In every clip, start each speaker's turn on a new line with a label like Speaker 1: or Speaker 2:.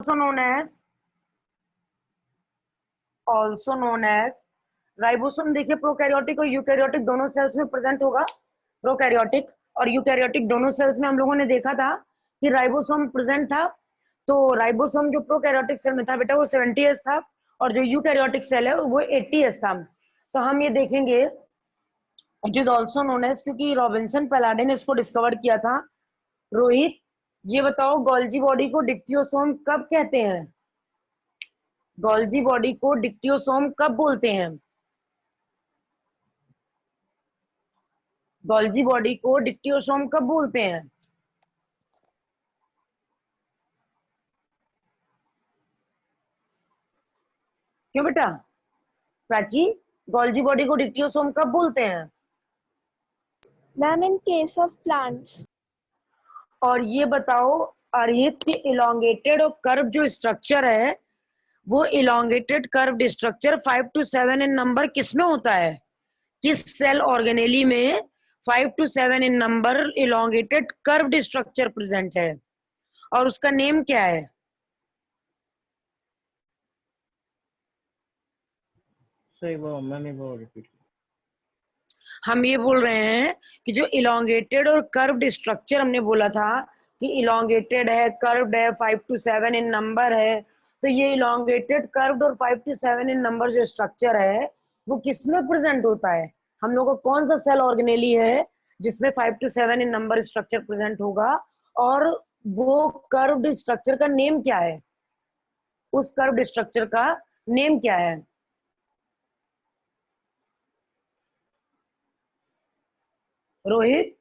Speaker 1: Also known as ribosome. देखिए prokaryotic और eukaryotic दोनों सेल्स में प्रेजेंट होगा। प्रोकैरियोटिक और यूकैरियोटिक दोनों सेल्स में हम लोगों ने देखा था कि राइबोसोम प्रेजेंट था। तो राइबोसोम जो प्रोकैरियोटिक सेल में था बेटा वो 70S था, और जो यूकैरियोटिक सेल है वो 80S था। तो हम ये देखेंगे it is also known as, क्योंकि रॉबिन्सन पैलाडे ने इसको डिस्कवर किया था। रोहित ये बताओ गोल्जी बॉडी को डिक्टियोसोम कब कहते हैं? गोल्जी बॉडी को डिक्टियोसोम कब बोलते हैं? गोल्जी बॉडी को डिक्टियोसोम कब बोलते हैं? क्यों बेटा? प्राची, गोल्जी बॉडी को डिक्टियोसोम कब बोलते हैं?
Speaker 2: Ma'am in case of plants.
Speaker 1: और ये बताओ अर्हित के इलोंगेटेड और कर्व जो स्ट्रक्चर है वो elongated curved structure 5 to 7 in number किसमें होता है? किस सेल ऑर्गेनेली में 5 to 7 in number elongated curved structure present है, और उसका नेम क्या है?
Speaker 3: सही वो मैंने वो रिपीट।
Speaker 1: हम ये बोल रहे हैं कि जो इलोंगेटेड और कर्व्ड स्ट्रक्चर हमने बोला था कि इलोंगेटेड है, कर्व्ड है, 5 to 7 इन नंबर है, तो ये इलोंगेटेड, कर्व्ड और 5 to 7 इन नंबर जो स्ट्रक्चर है वो किसमें प्रेजेंट होता है? हम लोग को कौन सा सेल ऑर्गेनेली है जिसमें 5 to 7 in number structure present होगा, और वो कर्व्ड स्ट्रक्चर का नेम क्या है? उस कर्व्ड स्ट्रक्चर का नेम क्या है? रोहित,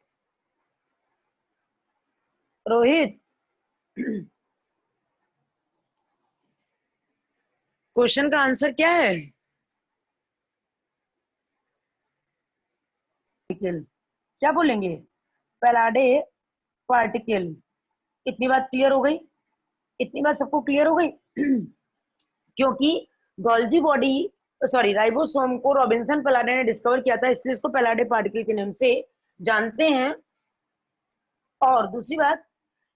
Speaker 1: रोहित क्वेश्चन का आंसर क्या है? क्या बोलेंगे? पैलाडे पार्टिकल। इतनी बात क्लियर हो गई? इतनी बात सबको क्लियर हो गई? क्योंकि गोल्जी बॉडी, सॉरी, राइबोसोम को रॉबिन्सन पैलाडे ने डिस्कवर किया था, इसलिए इसको पैलाडे पार्टिकल के नाम से जानते हैं। और दूसरी बात,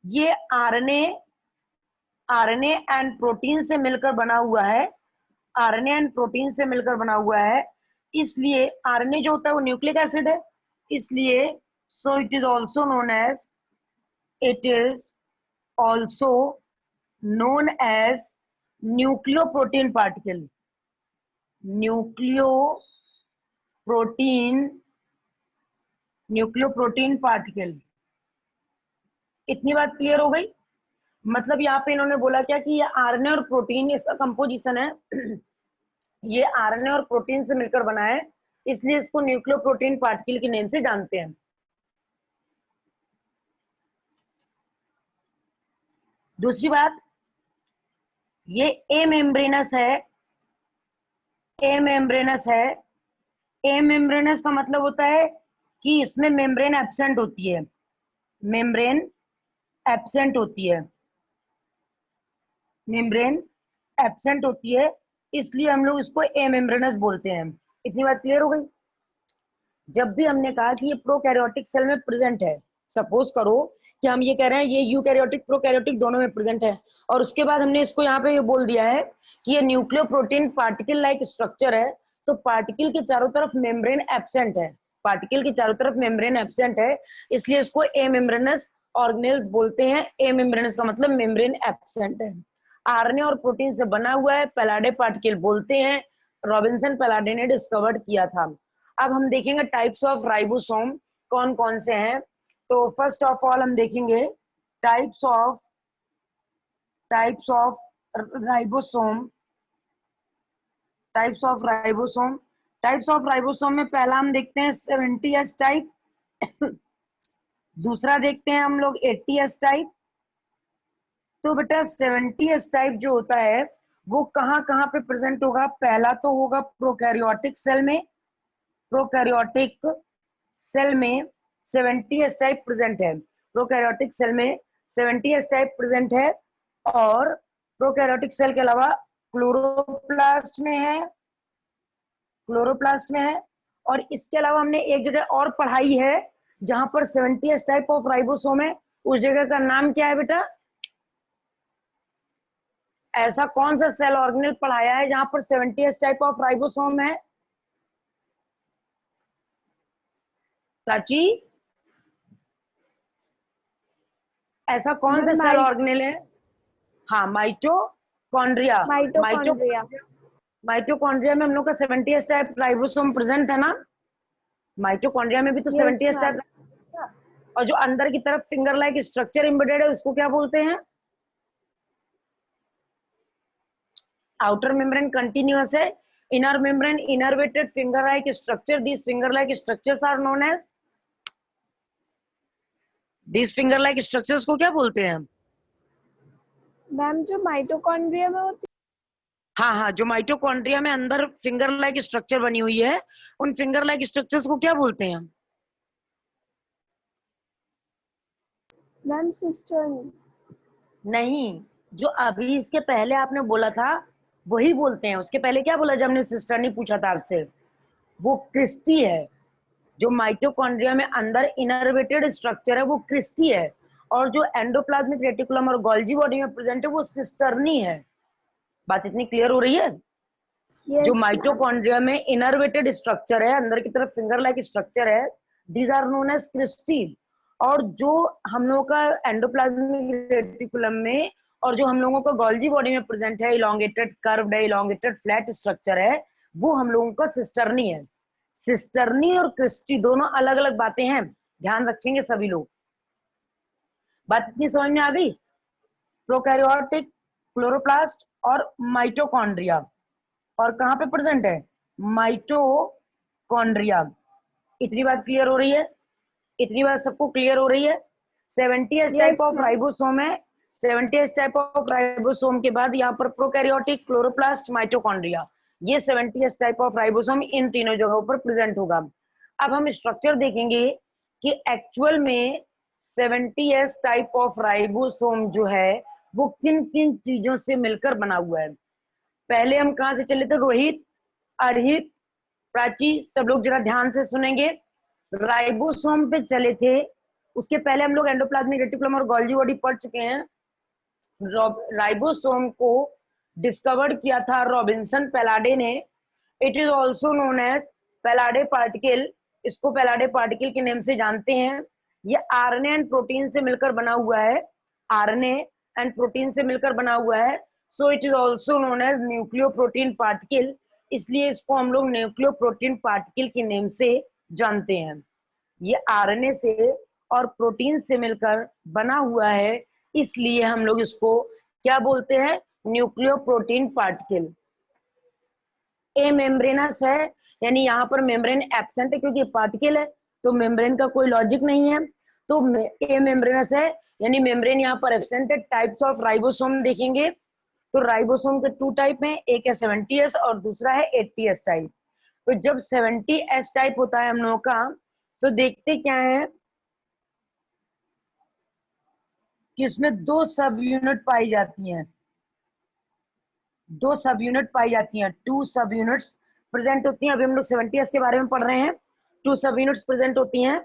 Speaker 1: ये आरएनए आरएनए एंड प्रोटीन से मिलकर बना हुआ है। आरएनए एंड प्रोटीन से मिलकर बना हुआ है, इसलिए आरएनए जो होता है वो न्यूक्लिक एसिड है, इसलिए so it is also known as, it is also known as nucleoprotein particle. Nucleoprotein nucleoprotein particle. इतनी बात क्लियर हो गई? मतलब यहाँ पे इन्होंने बोला क्या कि ये आरएनए और प्रोटीन इसका कंपोजिशन है, ये आरएनए और प्रोटीन से मिलकर बना है, इसलिए इसको न्यूक्लियोप्रोटीन पार्टिकल के नेम से जानते हैं। दूसरी बात, ये ए मेम्ब्रेनस है। ए मेम्ब्रेनस है। ए मेम्ब्रेनस का मतलब होता है कि इसमें मेम्ब्रेन एब्सेंट होती है। मेम्ब्रेन एब्सेंट होती है। मेम्ब्रेन एब्सेंट होती है, इसलिए हम लोग इसको ए मेम्ब्रेनस बोलते हैं। इतनी बात क्लियर हो गई? जब भी हमने कहा कि ये प्रोकैरियोटिक सेल में प्रेजेंट है, सपोज करो कि हम ये कह रहे हैं ये यूकैरियोटिक प्रोकैरियोटिक दोनों में प्रेजेंट है, और उसके बाद हमने इसको यहाँ पे ये बोल दिया है कि ये न्यूक्लियोप्रोटीन पार्टिकल लाइक स्ट्रक्चर है, तो पार्टिकल के चारों तरफ मेम्ब्रेन एब्सेंट है। पार्टिकल के चारों तरफ मेम्ब्रेन एब्सेंट है, इसलिए इसको ए मेम्ब्रेनस ऑर्गेनेल्स बोलते हैं। ए मेम्ब्रेनस का मतलब मेम्ब्रेन एब्सेंट है। आरएनए और प्रोटीन से बना हुआ है, पैलाडे पार्टिकल बोलते हैं, रॉबिन्सन पैलाडे ने डिस्कवर किया था। अब हम देखेंगे टाइप्स ऑफ राइबोसोम कौन कौन से हैं। तो फर्स्ट ऑफ ऑल हम देखेंगे types of ribosome. Types of ribosome. Types of ribosome में पहला हम देखते हैं 70S टाइप। दूसरा देखते हैं हम लोग 80S टाइप। तो बेटा 70S टाइप जो होता है वो कहाँ कहाँ पे प्रेजेंट होगा? पहला तो होगा प्रोकैरियोटिक सेल में। प्रोकैरियोटिक सेल में 70S टाइप प्रेजेंट है। प्रोकैरियोटिक सेल में 70S टाइप प्रेजेंट है, और प्रोकैरियोटिक सेल के अलावा क्लोरोप्लास्ट में है, क्लोरोप्लास्ट में है। और इसके अलावा हमने एक जगह और पढ़ाई है जहां पर 70S टाइप ऑफ राइबोसोम है, उस जगह का नाम क्या है बेटा? ऐसा कौन सा सेल ऑर्गेनेल पढ़ाया है जहां पर 70s टाइप ऑफ राइबोसोम है? प्राची, ऐसा कौन सा
Speaker 2: मैम
Speaker 1: सेल ऑर्गेनेल है? हाँ, माइटोकॉन्ड्रिया।
Speaker 2: माइटोकॉन्ड्रिया।
Speaker 1: माइटोकॉन्ड्रिया में हम लोग का 70s टाइप राइबोसोम प्रेजेंट है ना? माइटोकॉन्ड्रिया में भी तो
Speaker 2: यस
Speaker 1: 70s
Speaker 2: मैम।
Speaker 1: टाइप, और जो अंदर की तरफ फिंगर लाइक स्ट्रक्चर एम्बेडेड है उसको क्या बोलते हैं? आउटर मेम्ब्रेन कंटिन्यूअस है, inner membrane innervated finger like structure, this finger like structures are known as, this finger like structures को क्या बोलते हैं?
Speaker 2: मैम जो माइटोकॉन्ड्रिया में होती
Speaker 1: हाँ हाँ, जो माइटोकॉन्ड्रिया में अंदर फिंगर लाइक स्ट्रक्चर बनी हुई है, उन फिंगर लाइक स्ट्रक्चर्स को क्या बोलते हैं?
Speaker 2: Ma'am sister.
Speaker 1: नहीं, जो अभी इसके पहले आपने बोला था वही बोलते हैं। उसके पहले क्या बोला जब हमने सिस्टर ने पूछा था आपसे? वो क्रिस्टी है। जो माइटोकॉन्ड्रिया में अंदर इनर्वेटेड स्ट्रक्चर है वो क्रिस्टी है, और जो एंडोप्लाज्मिक रेटिकुलम और गोल्जी बॉडी में प्रेजेंट है वो सिस्टर्नी है। बात इतनी क्लियर हो रही है? जो
Speaker 2: यस मैम।
Speaker 1: माइटोकॉन्ड्रिया में इनर्वेटेड स्ट्रक्चर है, अंदर की तरफ फिंगर लाइक स्ट्रक्चर है, these are known as cristae. और जो हम लोगों का एंडोप्लाज्मिक रेटिकुलम में और जो हम लोगों का गोल्जी बॉडी में प्रेजेंट है, इलोंगेटेड कर्व्ड है, इलोंगेटेड फ्लैट स्ट्रक्चर है, वो हम लोगों का सिस्टर्नी है। सिस्टर्नी और क्रिस्टी दोनों अलग अलग बातें हैं, ध्यान रखेंगे सभी लोग। बात इतनी समझ में आ गई? प्रोकैरियोटिक, क्लोरोप्लास्ट और माइटोकॉन्ड्रिया, और कहां पे प्रेजेंट है? माइटोकॉन्ड्रिया। इतनी बात क्लियर हो रही है? इतनी बात सबको क्लियर हो रही है? 70s type
Speaker 2: yes
Speaker 1: of
Speaker 2: ma'am.
Speaker 1: Ribosome है। 70s टाइप ऑफ राइबोसोम के बाद यहाँ पर प्रोकैरियोटिक, क्लोरोप्लास्ट, माइटोकॉन्ड्रिया, ये 70s टाइप ऑफ राइबोसोम इन तीनों जगहों पर प्रेजेंट होगा। अब हम स्ट्रक्चर देखेंगे कि एक्चुअल में 70s टाइप ऑफ राइबोसोम जो है वो किन किन चीजों से मिलकर बना हुआ है। पहले हम कहां से चले थे? रोहित, अर्हित, प्राची, सब लोग जरा ध्यान से सुनेंगे। राइबोसोम पे चले थे, उसके पहले हम लोग एंडोप्लाज्मिक रेटिकुलम और गोल्जी बॉडी पढ़ चुके हैं। राइबोसोम को डिस्कवर्ड किया था रॉबिन्सन पैलाडे ने। It is also known as Palade particle, इसको पैलाडे पार्टिकल के नेम से जानते हैं। ये आरएनए एंड प्रोटीन से मिलकर बना हुआ है, आरएनए एंड प्रोटीन से मिलकर बना हुआ है। So it is also known as nucleo protein particle, इसलिए इसको हम लोग न्यूक्लियो प्रोटीन पार्टिकल के नेम से जानते हैं। ये आरएनए से और प्रोटीन से मिलकर बना हुआ है, इसलिए हम लोग इसको क्या बोलते हैं? Nucleo protein particle. A membranous है, यानी यहाँ पर मेम्ब्रेन एब्सेंट है क्योंकि पार्टिकल है, तो मेम्ब्रेन का कोई लॉजिक नहीं है। तो ए मेम्ब्रेनस है, यानी मेम्ब्रेन यहाँ पर एब्सेंट है। टाइप्स ऑफ राइबोसोम देखेंगे तो राइबोसोम के 2 टाइप हैं, एक है 70s और दूसरा है 80s टाइप। तो जब 70s टाइप होता है हम लोगों का, तो देखते क्या है कि इसमें 2 सब यूनिट पाई जाती हैं, 2 सब यूनिट पाई जाती हैं, 2 सब यूनिट्स प्रेजेंट होती हैं। अभी हम लोग 70s के बारे में पढ़ रहे हैं। 2 सब यूनिट्स प्रेजेंट होती हैं।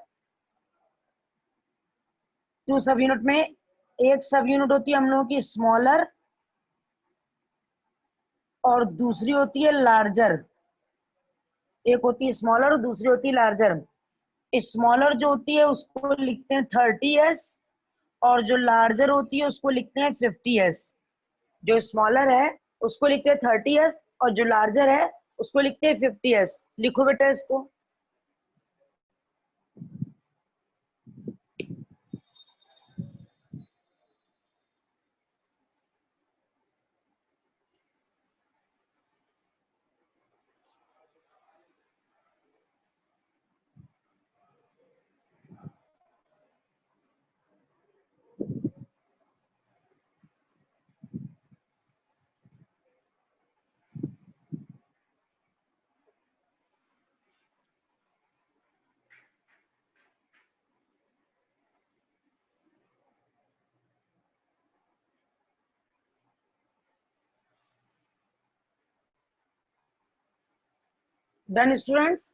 Speaker 1: 2 सब यूनिट में एक सब यूनिट होती है हम लोगों की स्मॉलर, और दूसरी होती है लार्जर। एक होती है स्मॉलर और दूसरी होती है लार्जर। स्मॉलर जो होती है उसको लिखते हैं 30s, और जो लार्जर होती है उसको लिखते हैं 50s। जो स्मॉलर है उसको लिखते हैं 30s, और जो लार्जर है उसको लिखते हैं 50s। लिखो बेटा इसको। Done students?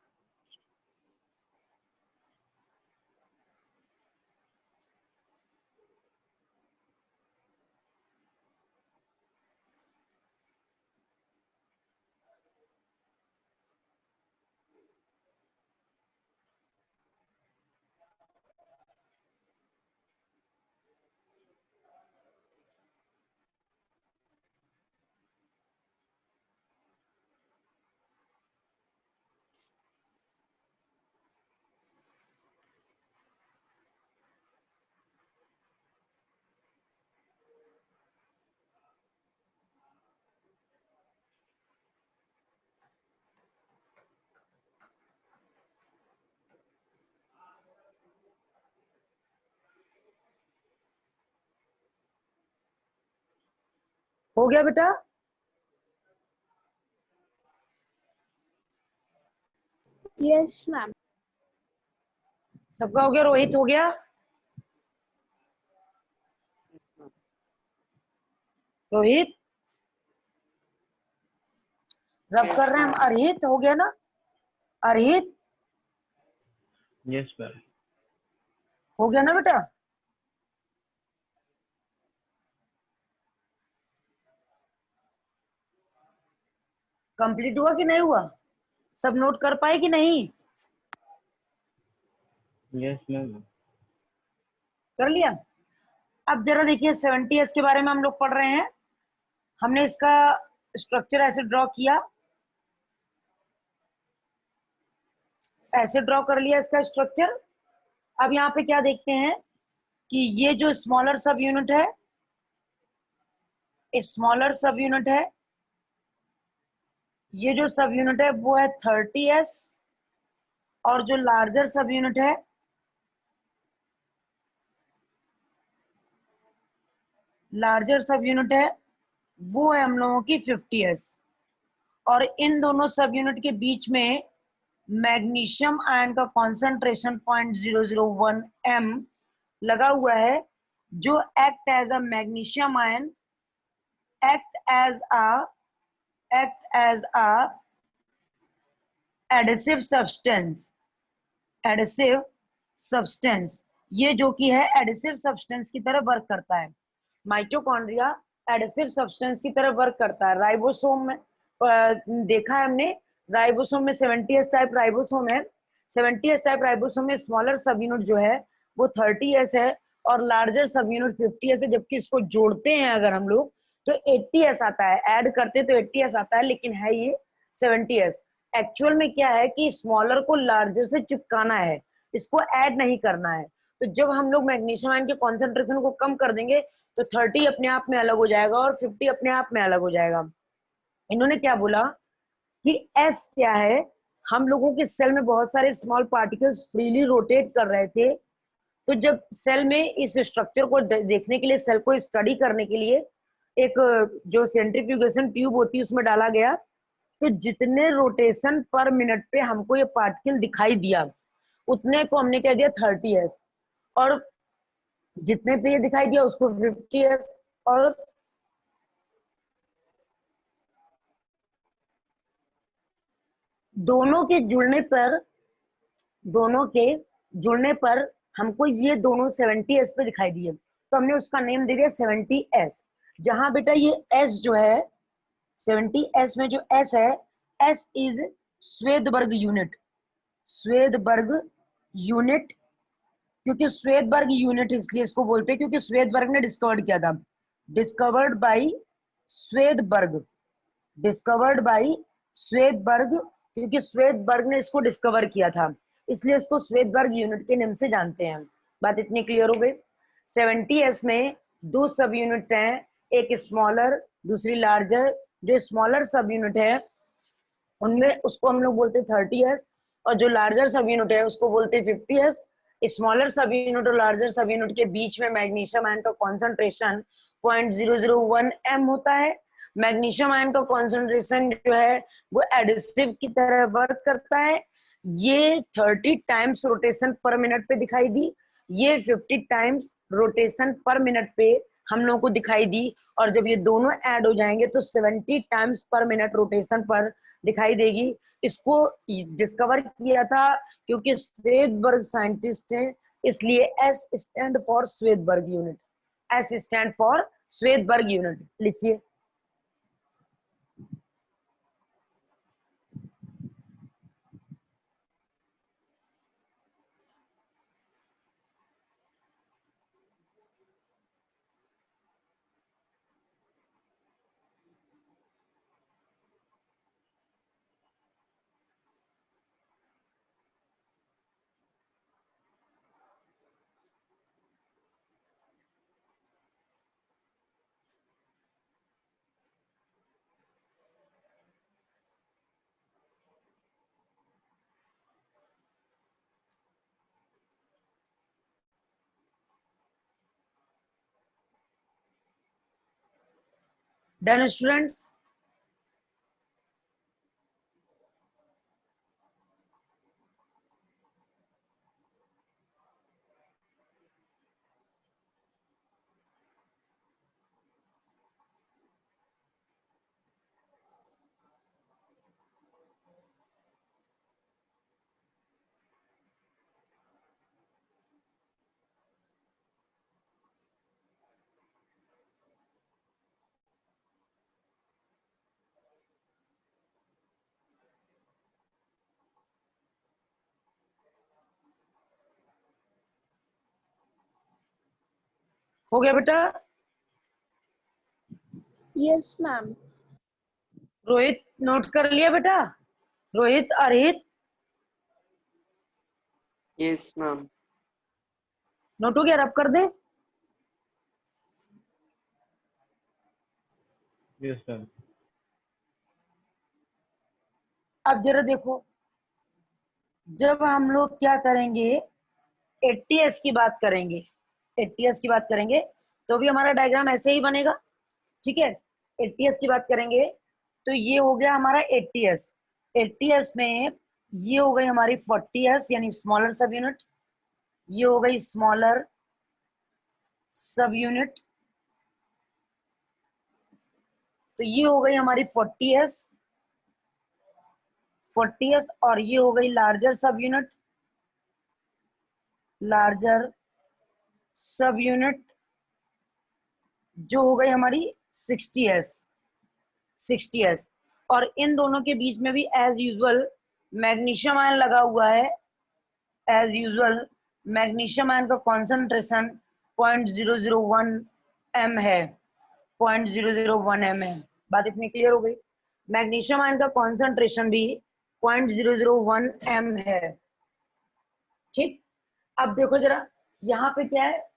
Speaker 1: हो गया बेटा?
Speaker 2: Yes, ma'am.
Speaker 1: सबका हो गया? रोहित हो गया? रोहित रब कर रहे हैं हम। अरहित हो गया ना? अरहित
Speaker 3: Yes, ma'am.
Speaker 1: हो गया ना बेटा? कंप्लीट हुआ कि नहीं हुआ? सब नोट कर पाए कि नहीं?
Speaker 3: Yes, ma'am.
Speaker 1: कर लिया? अब जरा देखिए 70s के बारे में हम लोग पढ़ रहे हैं। हमने इसका स्ट्रक्चर ऐसे ड्रॉ किया, ऐसे ड्रॉ कर लिया इसका स्ट्रक्चर। अब यहाँ पे क्या देखते हैं कि ये जो स्मॉलर सब यूनिट है, स्मॉलर सब यूनिट है, ये जो सब यूनिट है वो है 30s, और जो लार्जर सब यूनिट है वो है हम लोगों की 50s। और इन दोनों सब यूनिट के बीच में मैग्नीशियम आयन का कॉन्सेंट्रेशन 0.001 m लगा हुआ है, जो act as a magnesium ion, act as a adhesive substance, ये जो कि है एडिसिव सब्सटेंस की तरह वर्क करता है। माइटोकॉन्ड्रिया एडिसिव सब्सटेंस की तरह वर्क करता है। राइबोसोम में देखा है हमने, राइबोसोम में 70s टाइप राइबोसोम है। 70s टाइप राइबोसोम में स्मॉलर सब यूनिट जो है वो 30s है, और लार्जर सब यूनिट 50s है। जबकि इसको जोड़ते हैं अगर हम लोग तो 80s आता है, ऐड करते तो 80s आता है, लेकिन है ये 70s। एक्चुअल में क्या है कि स्मॉलर को लार्जर से चिपकाना है, इसको ऐड नहीं करना है। तो जब हम लोग मैग्नीशियम आयन के कॉन्सेंट्रेशन को कम कर देंगे तो 30 अपने आप में अलग हो जाएगा और 50 अपने आप में अलग हो जाएगा। इन्होंने क्या बोला कि एस क्या है, हम लोगों के सेल में बहुत सारे स्मॉल पार्टिकल्स फ्रीली रोटेट कर रहे थे। तो जब सेल में इस स्ट्रक्चर को देखने के लिए, सेल को स्टडी करने के लिए एक जो सेंट्रीफ्यूगेशन ट्यूब होती है उसमें डाला गया, तो जितने रोटेशन पर मिनट पे हमको ये पार्टिकल दिखाई दिया उतने को हमने कह दिया 30s, और जितने पे ये दिखाई दिया उसको 50s। और दोनों के जुड़ने पर दोनों के जुड़ने पर हमको ये दोनों 70s पे दिखाई दिए, तो हमने उसका नेम दे दिया 70s। जहां बेटा ये s जो है 70s में जो s है, s इज श्वेदबर्ग यूनिट। श्वेदबर्ग यूनिट, क्योंकि श्वेदबर्ग यूनिट इसलिए इसको बोलते हैं क्योंकि श्वेदबर्ग ने डिस्कवर्ड किया था। डिस्कवर्ड बाय श्वेदबर्ग, डिस्कवर्ड बाय श्वेदबर्ग, क्योंकि श्वेदबर्ग ने इसको डिस्कवर किया था, इसलिए इसको श्वेदबर्ग यूनिट के नाम से जानते हैं। बात इतनी क्लियर हो गई? 70s में दो सब यूनिट हैं, एक स्मॉलर दूसरी लार्जर। जो स्मॉलर सब यूनिट है उनमें उसको हम लोग बोलते हैं 30s, और जो लार्जर सब यूनिट है उसको बोलते हैं 50s। स्मॉलर सब यूनिट और लार्जर सब यूनिट के बीच में मैग्नीशियम आयन का कॉन्सेंट्रेशन 0.001 m होता है। मैग्नीशियम आयन का कॉन्सेंट्रेशन जो है वो एडिसिव की तरह वर्क करता है। ये 30 टाइम्स रोटेशन पर मिनट पे दिखाई दी, ये 50 टाइम्स रोटेशन पर मिनट पे हम लोगों को दिखाई दी, और जब ये दोनों ऐड हो जाएंगे तो 70 टाइम्स पर मिनट रोटेशन पर दिखाई देगी। इसको डिस्कवर किया था क्योंकि श्वेदबर्ग साइंटिस्ट थे, इसलिए S stand for Svedberg unit. S stand for Svedberg unit लिखिए। Done students? हो गया बेटा?
Speaker 2: Yes, ma'am.
Speaker 1: रोहित नोट कर लिया बेटा? Rohit, Arihit,
Speaker 4: yes ma'am.
Speaker 1: Note हो गया? रब कर दे।
Speaker 3: Yes ma'am.
Speaker 1: अब जरा देखो, जब हम लोग क्या करेंगे, एटीएस की बात करेंगे, एटीएस की बात करेंगे तो भी हमारा डायग्राम ऐसे ही बनेगा। ठीक है, एटीएस की बात करेंगे तो ये हो गया हमारा एटीएस। एटीएस में ये हो गई हमारी 40s यानी स्मॉलर सब यूनिट, ये हो गई स्मॉलर सब यूनिट, तो ये हो गई हमारी 40s, 40s, और ये हो गई लार्जर सब यूनिट, लार्जर सब यूनिट जो हो गई हमारी 60s, 60s। और इन दोनों के बीच में भी एज यूजुअल मैग्नीशियम आयन लगा हुआ है। एज यूजुअल मैग्नीशियम आयन का कॉन्सेंट्रेशन 0.001 m है, 0.001 m है। बात इतनी क्लियर हो गई? मैग्नीशियम आयन का कॉन्सेंट्रेशन भी 0.001 m है। ठीक, अब देखो जरा, यहाँ पे क्या है,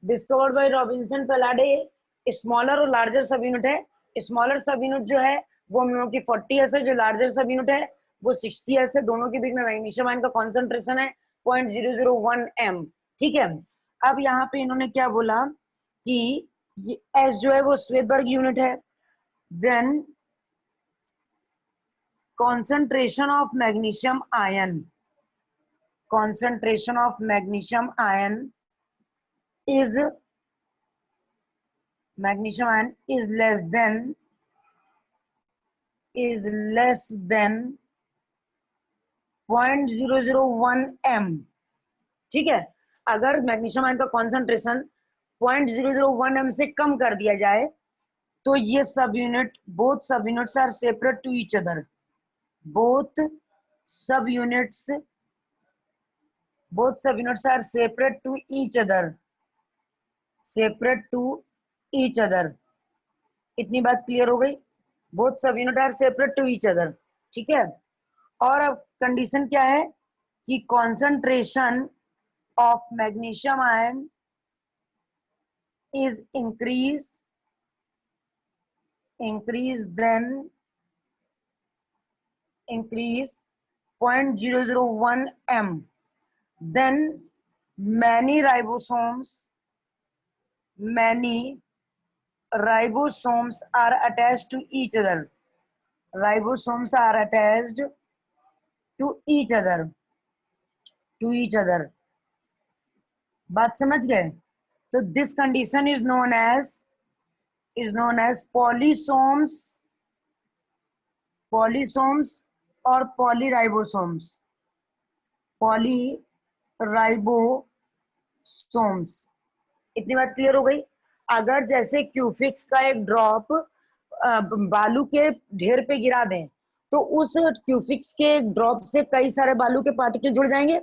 Speaker 1: डिस्कवर्ड बाय रॉबिन्सन पेलाडे, स्मॉलर और लार्जर सब यूनिट है। स्मॉलर सब यूनिट जो है वो हम लोगों की 40s है, जो लार्जर सब यूनिट है वो 60s है। दोनों के बीच में मैग्नीशियम आयन का कॉन्सेंट्रेशन है 0.001 m। ठीक है, अब यहाँ पे इन्होंने क्या बोला कि ये एस जो है वो श्वेतबर्ग यूनिट है, then concentration of magnesium ion, concentration of magnesium ion is less than 0.001 m। ठीक है, अगर मैग्नीशियम आयन का कॉन्सेंट्रेशन 0.001 m से कम कर दिया जाए तो ये subunit, both subunits are separate to each other, both sub units are separate to each other, separate to each other। इतनी बात क्लियर हो गई? both subunit are separate to each other. ठीक है, और अब condition क्या है कि concentration of magnesium ion is increase then increase 0.001 m, then many ribosomes are attached to each other, ribosomes are attached to each other, बात समझ गए? तो this condition is known as polysomes और पॉलीराइबोसोम्स, इतनी बात क्लियर हो गई? अगर जैसे क्यूफिक्स का एक ड्रॉप बालू के ढेर पे गिरा दें तो उस क्यूफिक्स के ड्रॉप से कई सारे बालू के पार्टिकल जुड़ जाएंगे,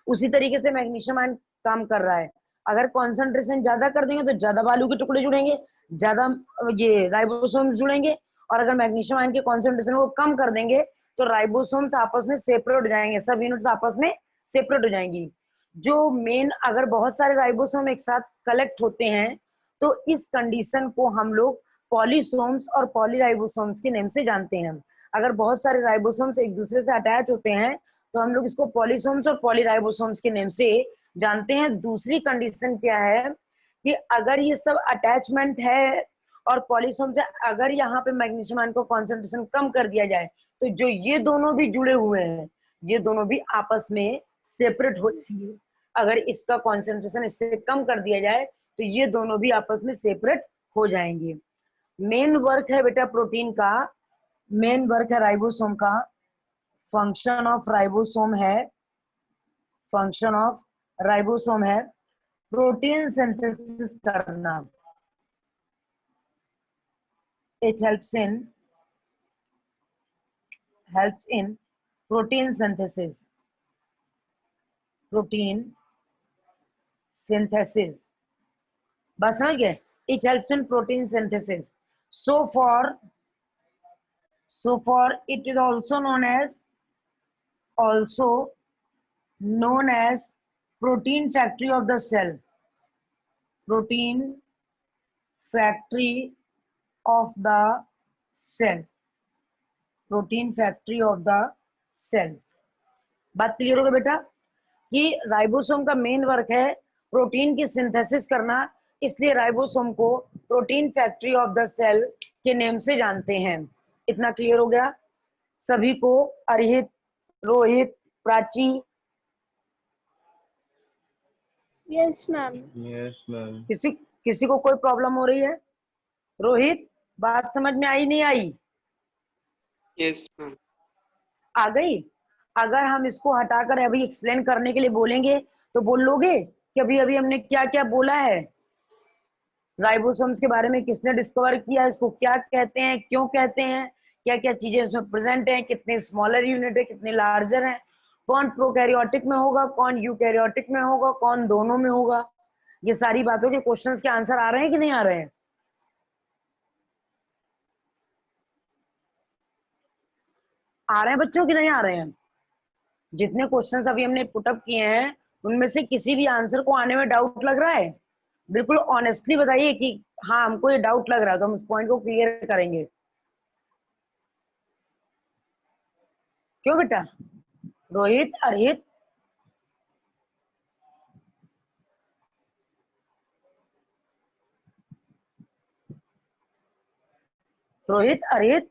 Speaker 1: उसी तरीके से मैग्नीशियम आयन काम कर रहा है। अगर कॉन्सेंट्रेशन ज्यादा कर देंगे तो ज्यादा बालू के टुकड़े जुड़ेंगे, ज्यादा ये राइबोसोम्स जुड़ेंगे, और अगर मैग्नीशियम आयन के कॉन्सेंट्रेशन को कम कर देंगे तो राइबोसोम्स आपस में सेपरेट हो जाएंगे, सब यूनिट्स आपस में सेपरेट हो जाएंगी। जो मेन, अगर बहुत सारे राइबोसोम एक साथ कलेक्ट होते हैं तो इस कंडीशन को हम लोग पॉलीसोम्स और पॉलीराइबोसोम्स के नेम से जानते हैं। अगर बहुत सारे राइबोसोम्स एक दूसरे से अटैच होते हैं तो हम लोग इसको पॉलीसोम्स और पॉलीराइबोसोम्स के नेम से जानते हैं। दूसरी कंडीशन क्या है कि अगर ये सब अटैचमेंट है और पॉलीसोम से अगर यहाँ पे मैग्नीशियम आयन को कॉन्सेंट्रेशन कम कर दिया जाए तो जो ये दोनों भी जुड़े हुए हैं ये दोनों भी आपस में सेपरेट हो जाएंगे। अगर इसका कॉन्सेंट्रेशन इससे कम कर दिया जाए तो ये दोनों भी आपस में सेपरेट हो जाएंगे। मेन वर्क है बेटा प्रोटीन का, मेन वर्क है राइबोसोम का, फंक्शन ऑफ राइबोसोम है, फंक्शन ऑफ राइबोसोम है प्रोटीन सिंथेसिस करना। It helps in protein synthesis, protein synthesis। बस समझ गए? It helps in protein synthesis. So for it is also known as protein factory of the cell, protein factory of the cell, protein factory of the cell। बात clear होगा बेटा कि ribosome का main work है protein की synthesis करना, इसलिए ribosome को protein factory of the cell के नेम से जानते हैं। इतना क्लियर हो गया सभी को? अरहित, Rohit, Prachi,
Speaker 2: Yes, ma'am.
Speaker 3: Yes, ma'am.
Speaker 1: किसी को कोई प्रॉब्लम हो रही है? रोहित, बात समझ में आई नहीं आई?
Speaker 4: Yes ma'am.
Speaker 1: आ गई? अगर हम इसको हटाकर अभी एक्सप्लेन करने के लिए बोलेंगे तो बोल लोगे कि अभी अभी हमने क्या क्या बोला है? राइबोसोम्स के बारे में किसने डिस्कवर किया, इसको क्या कहते हैं, क्यों कहते हैं, क्या क्या चीजें इसमें प्रेजेंट हैं, कितने स्मॉलर यूनिट है, कितने लार्जर हैं, कौन प्रोकैरियोटिक में होगा, कौन यूकैरियोटिक में होगा, कौन दोनों में होगा। ये सारी बातों के क्वेश्चंस के आंसर आ रहे हैं कि नहीं आ रहे हैं? आ रहे हैं बच्चों कि नहीं आ रहे हैं? जितने क्वेश्चंस अभी हमने पुटअप किए हैं उनमें से किसी भी आंसर को आने में डाउट लग रहा है? बिल्कुल ऑनेस्टली बताइए कि हाँ हमको ये डाउट लग रहा है, तो हम इस पॉइंट को क्लियर करेंगे। क्यों बेटा? रोहित, अरहित, रोहित, अरहित,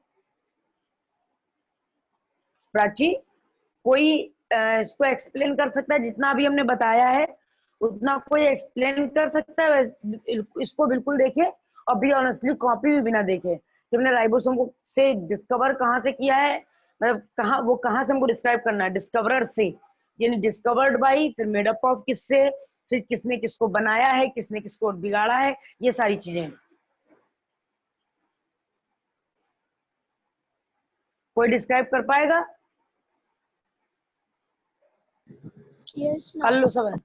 Speaker 1: प्राची, कोई इसको एक्सप्लेन कर सकता है? जितना अभी हमने बताया है उतना कोई एक्सप्लेन कर सकता है? इसको बिल्कुल देखे और भी ऑनेस्टली कॉपी भी बिना देखे कि हमने राइबोसोम को से डिस्कवर कहाँ से किया है, मतलब कहाँ वो कहाँ से हमको डिस्क्राइब करना है, डिस्कवरर से, यानी डिस्कवर्ड बाई, फिर मेडअप ऑफ किससे, फिर किसने किसको बनाया है, किसने किसको बिगाड़ा है, ये सारी चीजें। कोई डिस्क्राइब कर पाएगा?
Speaker 2: Yes,
Speaker 1: कर
Speaker 2: ma'am.
Speaker 1: लो सब।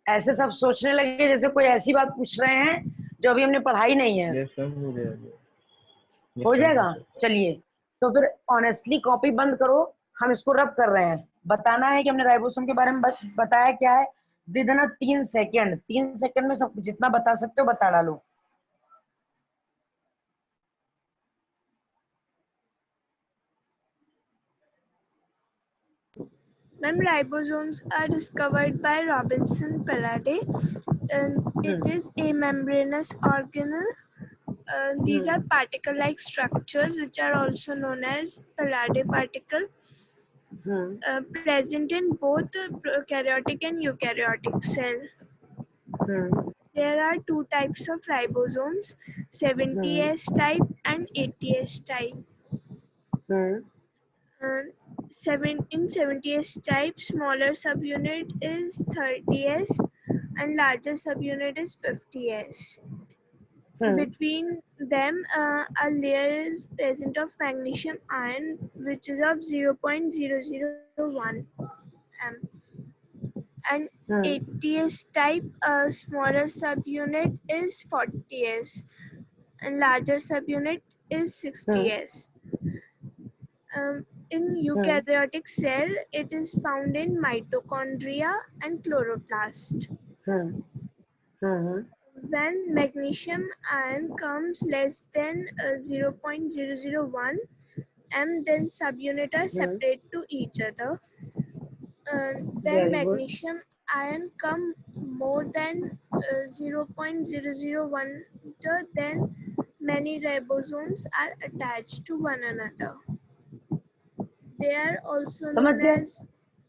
Speaker 1: ऐसे सब सोचने लगे जैसे कोई ऐसी बात पूछ रहे हैं जो अभी हमने पढ़ाई नहीं है।
Speaker 3: Yes, ma'am. हो जाएगा। Yes,
Speaker 1: हो
Speaker 3: ma'am,
Speaker 1: जाएगा?
Speaker 3: हो जाएगा।
Speaker 1: चलिए तो फिर ऑनेस्टली कॉपी बंद करो, हम इसको रब कर रहे हैं। बताना है कि हमने राइबोसोम के बारे में बताया क्या है विद इन 3 सेकेंड। 3 सेकेंड में सब जितना बता सकते हो बता डालो।
Speaker 2: Ma'am, ribosomes are discovered by Robinson Pallade, and it is a membranous organelle. These are particle-like structures which are also known as Pallade particle, present in both prokaryotic and eukaryotic cell. There are two types of ribosomes, 70S type and 80S type. In 70S type, smaller subunit is 30S and larger subunit is 50S. Between them, a layer is present of magnesium ion, which is of 0.001 m. And 80S type, a smaller subunit is 40S and larger subunit is 60S. In eukaryotic cell, it is found in mitochondria and chloroplast. When magnesium ion comes less than 0.001 m, then subunits are separate to each other. When magnesium ion come more than 0.001, then many ribosomes are attached to one another. They are also
Speaker 1: समझ
Speaker 2: known
Speaker 1: गए?
Speaker 2: as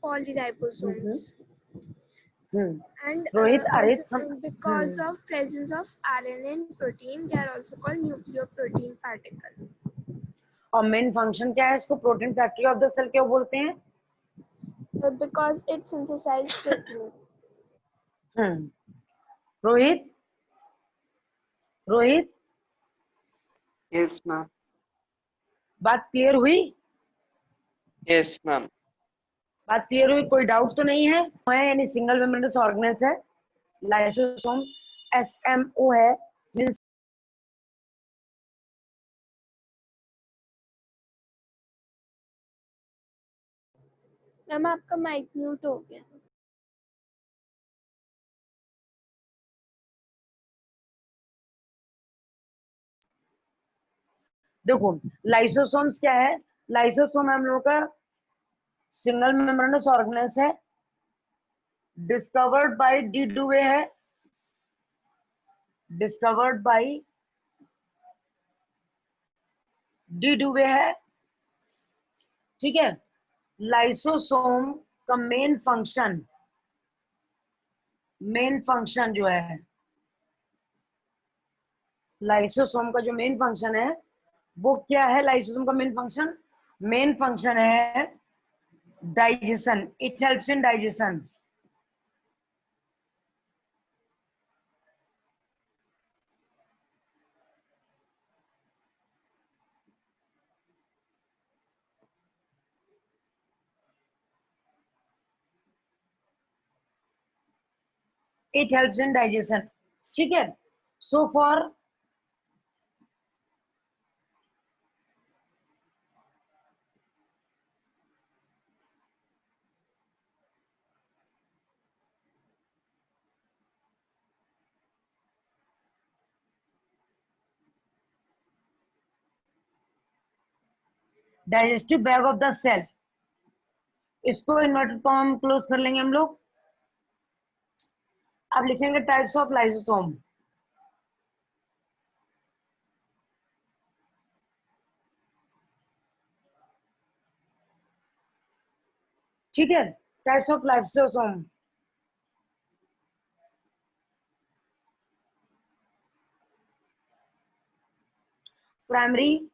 Speaker 2: polyribosomes. And
Speaker 1: Rohit अरे
Speaker 2: because of presence of RNA and protein, they are also called nucleoprotein particle.
Speaker 1: और main function क्या है इसको protein factory of the cell क्यों बोलते हैं?
Speaker 2: Because it synthesizes protein.
Speaker 1: Rohit Rohit
Speaker 4: Yes, ma'am.
Speaker 1: बात क्लियर हुई?
Speaker 4: Yes, ma'am.
Speaker 1: बात क्लियर हुई? कोई डाउट तो नहीं है? यानी सिंगल मेम्ब्रेनस ऑर्गेनेल्स है, लाइसोसोम SMO है, मींस
Speaker 2: मैम आपका माइक म्यूट हो गया.
Speaker 1: देखो लाइसोसोम्स क्या है? लाइसोसोम हम लोगों का सिंगल मेम्ब्रेनस ऑर्गेनेल्स है, डिस्कवर्ड बाय डी डुवे है, डिस्कवर्ड बाय डी डुवे है, ठीक है. लाइसोसोम का मेन फंक्शन जो है, लाइसोसोम का जो मेन फंक्शन है वो क्या है? लाइसोसोम का मेन फंक्शन है digestion. It helps in digestion. It helps in digestion, ठीक है. So for digestive bag of the cell, इसको इन्वर्टेड फॉर्म क्लोज कर लेंगे हम लोग. अब लिखेंगे टाइप्स ऑफ लाइसोसोम. ठीक है, टाइप्स ऑफ लाइसोसोम. प्राइमरी,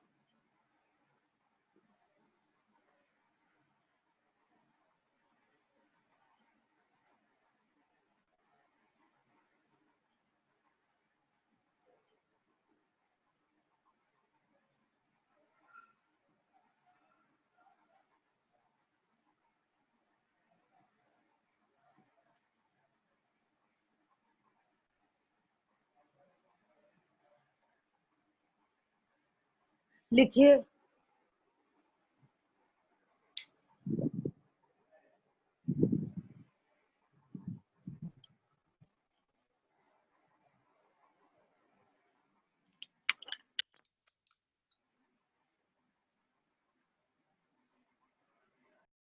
Speaker 1: लिखिए